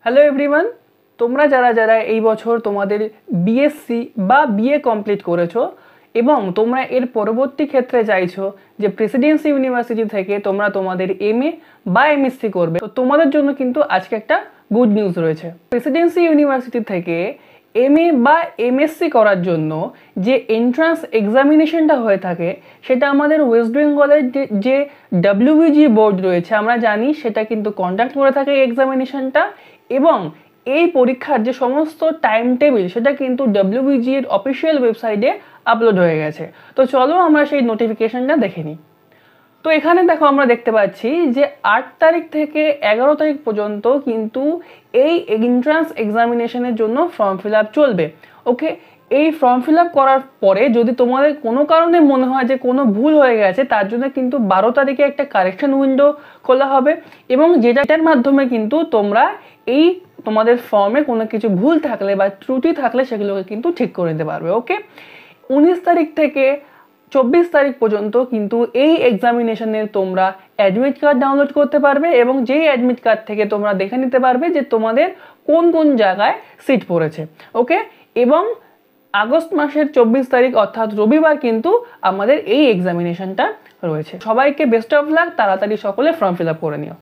Hello everyone, তোমরা যারা যারা এই বছর তোমাদের বিএসসি বা বিএ কমপ্লিট করেছো এবং তোমরা এর পরবর্তী ক্ষেত্রে চাইছো যে প্রেসিডেন্সি ইউনিভার্সিটি থেকে তোমরা তোমাদের এমএ বা এমএসসি করবে, তো তোমাদের জন্য কিন্তু আজকে একটা গুড নিউজ রয়েছে। প্রেসিডেন্সি ইউনিভার্সিটি থেকে এমএ বা এমএসসি করার জন্য যে এন্ট্রান্স এক্সামিনেশনটা হয়ে থাকে সেটা আমাদের ওয়েস্ট বেঙ্গলের যে ডাব্লিউবিজি বোর্ড রয়েছে আমরা জানি সেটা কিন্তু কন্ডাক্ট করে থাকে এই এক্সামিনেশনটা, এবং এই পরীক্ষার যে সমস্ত টাইম টেবিল সেটা কিন্তু ডাব্লিউবিজি এর অফিসিয়াল ওয়েবসাইটে আপলোড হয়ে গেছে। তো চলো আমরা সেই নোটিফিকেশনটা দেখে নিই। তো এখানে দেখো আমরা দেখতে পাচ্ছি যে 8 তারিখ থেকে 11 তারিখ পর্যন্ত কিন্তু এই এন্ট্রান্স এক্সামিনেশনের জন্য ফর্ম ফিল আপ চলবে। ওকে, এই ফর্ম ফিল আপ করার পরে যদি তোমাদের কোনো কারণে মনে হয় যে কোনো ভুল হয়ে গেছে, তার জন্য কিন্তু 12 তারিখে একটা কারেকশন উইন্ডো খোলা হবে, এবং যেটার মাধ্যমে কিন্তু তোমরা এই তোমাদের ফর্মে কোনো কিছু ভুল থাকলে বা ত্রুটি থাকলে সেগুলোকে কিন্তু ঠিক করে নিতে পারবে। ওকে, 19 তারিখ থেকে 24 তারিখ পর্যন্ত কিন্তু এই এক্সামিনেশনের তোমরা অ্যাডমিট কার্ড ডাউনলোড করতে পারবে, এবং যেই অ্যাডমিট কার্ড থেকে তোমরা দেখে নিতে পারবে যে তোমাদের কোন কোন জায়গায় সিট পড়েছে। ওকে, এবং আগস্ট মাসের 24 তারিখ অর্থাৎ রবিবার কিন্তু আমাদের এই এক্সামিনেশনটা রয়েছে। সবাইকে বেস্ট অফ লাক, তাড়াতাড়ি সকলে ফর্ম ফিল আপ করে নিও।